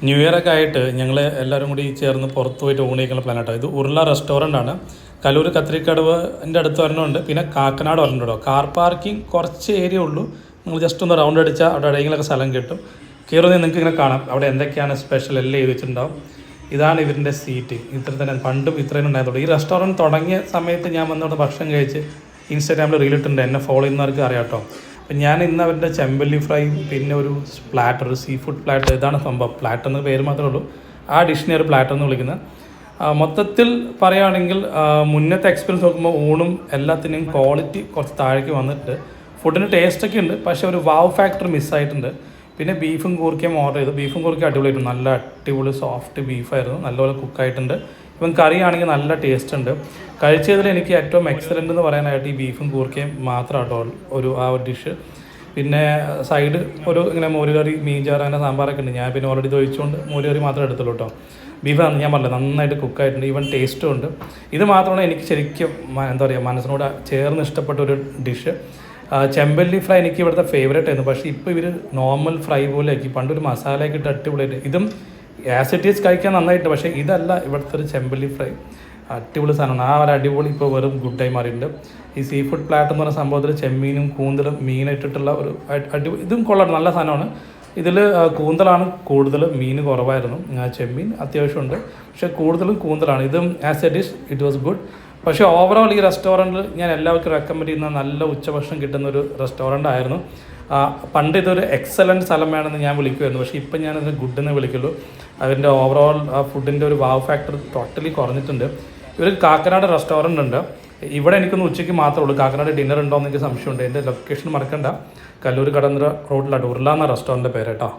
New year ഒക്കെ ആയിട്ട് ഞങ്ങൾ എല്ലാവരും കൂടി ചേർന്ന് പുറത്ത് പോയിട്ട് ഊണ് കഴിക്കുന്ന പ്ലാൻ കേട്ടോ. ഇത് ഉരുള റെസ്റ്റോറൻ്റ് ആണ്. കലൂർ കത്രിക്കടവിൻ്റെ അടുത്ത് വരണമുണ്ട്, പിന്നെ കാക്കനാട് വരണുണ്ടോ. കാർ പാർക്കിംഗ് കുറച്ച് ഏരിയ ഉള്ളൂ. നിങ്ങൾ ജസ്റ്റ് ഒന്ന് റൗണ്ട് അടിച്ചാൽ അവിടെ എവിടെയെങ്കിലൊക്കെ സ്ഥലം കിട്ടും. കയറുന്നത് നിങ്ങൾക്ക് ഇങ്ങനെ കാണാം. അവിടെ എന്തൊക്കെയാണ് സ്പെഷ്യൽ എല്ലാം എഴുതി വെച്ചിട്ടുണ്ടാവും. ഇതാണ് ഇതിൻ്റെ സീറ്റ്. ഇത്ര തന്നെ പണ്ടും ഇത്രയും ഉണ്ടായതുള്ളൂ. ഈ റെസ്റ്റോറൻറ്റ് തുടങ്ങിയ സമയത്ത് ഞാൻ വന്നവിടെ ഭക്ഷണം കഴിച്ച് ഇൻസ്റ്റാഗ്രാമിൽ റീലിട്ടുണ്ട്. എന്നെ ഫോളോ ചെയ്യുന്നവർക്ക് അറിയാം കേട്ടോ. അപ്പം ഞാൻ ഇന്ന് അവരുടെ ചെമ്പല്ലി ഫ്രൈ, പിന്നെ ഒരു പ്ലാറ്റർ, ഒരു സീ ഫുഡ് പ്ലാറ്റർ, ഇതാണ് സംഭവം. പ്ലാറ്റർ എന്ന പേര് മാത്രമേ ഉള്ളൂ. ആ ഡിഷിനെ ഒരു പ്ലാറ്റർ എന്ന് വിളിക്കുന്നത്. മൊത്തത്തിൽ പറയുകയാണെങ്കിൽ മുന്നത്തെ എക്സ്പീരിയൻസ് നോക്കുമ്പോൾ ഊണും എല്ലാത്തിൻ്റെയും ക്വാളിറ്റി കുറച്ച് താഴേക്ക് വന്നിട്ട് ഫുഡിന് ടേസ്റ്റൊക്കെ ഉണ്ട്, പക്ഷേ ഒരു വാവ് ഫാക്ടർ മിസ്സായിട്ടുണ്ട്. പിന്നെ ബീഫും കൂർക്കയും ഓർഡർ ചെയ്തു. ബീഫും കൂർക്കയും അടിപൊളിയായിട്ടുണ്ട്. നല്ല അടിപൊളി സോഫ്റ്റ് ബീഫായിരുന്നു. നല്ലപോലെ കുക്കായിട്ടുണ്ട്. ഇവൻ കറിയാണെങ്കിൽ നല്ല ടേസ്റ്റ് ഉണ്ട്. കഴിച്ചതിൽ എനിക്ക് ഏറ്റവും എക്സലൻ്റ് എന്ന് പറയാനായിട്ട് ഈ ബീഫും കൂർക്കയും മാത്രം കേട്ടോ ഒരു ഡിഷ്. പിന്നെ സൈഡ് ഒരു ഇങ്ങനെ മോരുകറി, മീൻചാറ്, അങ്ങനെ സാമ്പാറൊക്കെ ഉണ്ട്. ഞാൻ പിന്നെ ഓൾറെഡി തൊഴിച്ചുകൊണ്ട് മോരുകറി മാത്രമേ എടുത്തുള്ളൂ കേട്ടോ. ബീഫ് ഞാൻ പറഞ്ഞില്ല, നന്നായിട്ട് കുക്കായിട്ടുണ്ട്. ഈവൻ ടേസ്റ്റും ഉണ്ട്. ഇത് മാത്രമാണ് എനിക്ക് ശരിക്കും എന്താ പറയുക മനസ്സിനോട് ചേർന്ന് ഇഷ്ടപ്പെട്ട ഒരു ഡിഷ്. ചെമ്പല്ലി ഫ്രൈ എനിക്ക് ഇവിടുത്തെ ഫേവറേറ്റ് ആയിരുന്നു. പക്ഷേ ഇപ്പോൾ ഇവർ നോർമൽ ഫ്രൈ പോലെ ആക്കി. പണ്ടൊരു മസാലയൊക്കെ ഇട്ട് അടിപൊളിയായിട്ട്, ഇതും ആസ് ഇറ്റ് ഈസ് കഴിക്കാൻ നന്നായിട്ട്. പക്ഷേ ഇതല്ല ഇവിടുത്തെ ഒരു ചെമ്പല്ലി ഫ്രൈ. അടിപൊളി സാധനമാണ്. ആ ഒരു അടിപൊളി ഇപ്പോൾ വെറും ഗുഡായി മാറിയിട്ടുണ്ട്. ഈ സീ ഫുഡ് പ്ലാറ്റ് എന്ന് പറഞ്ഞ സംഭവത്തിൽ ചെമ്മീനും കൂന്തലും മീനിട്ടിട്ടുള്ള ഒരു ഇതും കൊള്ളാം, നല്ല സാധനമാണ്. ഇതിൽ കൂന്തലാണ് കൂടുതൽ, മീൻ കുറവായിരുന്നു. ചെമ്മീൻ അത്യാവശ്യമുണ്ട്, പക്ഷേ കൂടുതലും കൂന്തലാണ്. ഇതും as A dish it was good. പക്ഷേ ഓവറോൾ ഈ റെസ്റ്റോറൻറ്റിൽ ഞാൻ എല്ലാവർക്കും റെക്കമെൻഡ് ചെയ്യുന്ന നല്ല ഉച്ചഭക്ഷണം കിട്ടുന്ന ഒരു റെസ്റ്റോറൻ്റ് ആയിരുന്നു. പണ്ട് ഇതൊരു എക്സലൻറ്റ് സ്ഥലം വേണമെന്ന് ഞാൻ വിളിക്കുമായിരുന്നു, പക്ഷേ ഇപ്പം ഞാനത് ഗുഡ് എന്ന് വിളിക്കുള്ളൂ. അതിൻ്റെ ഓവറോൾ ആ ഫുഡിൻ്റെ ഒരു വാവ് ഫാക്ടർ ടോട്ടലി കുറഞ്ഞിട്ടുണ്ട്. ഇവർ കാക്കനാട് റെസ്റ്റോറൻ്റ് ഉണ്ട്. ഇവിടെ എനിക്കൊന്ന് ഉച്ചയ്ക്ക് മാത്രമേ ഉള്ളൂ. കാക്കനാട് ഡിന്നർ ഉണ്ടോ എന്ന് എനിക്ക് സംശയമുണ്ട്. എൻ്റെ ലൊക്കേഷൻ മറക്കണ്ട. കല്ലൂർ കടന്തറ റോഡിലാണ്. ഉരുള എന്ന റെസ്റ്റോറൻറ്റിൻ്റെ പേര് കേട്ടോ.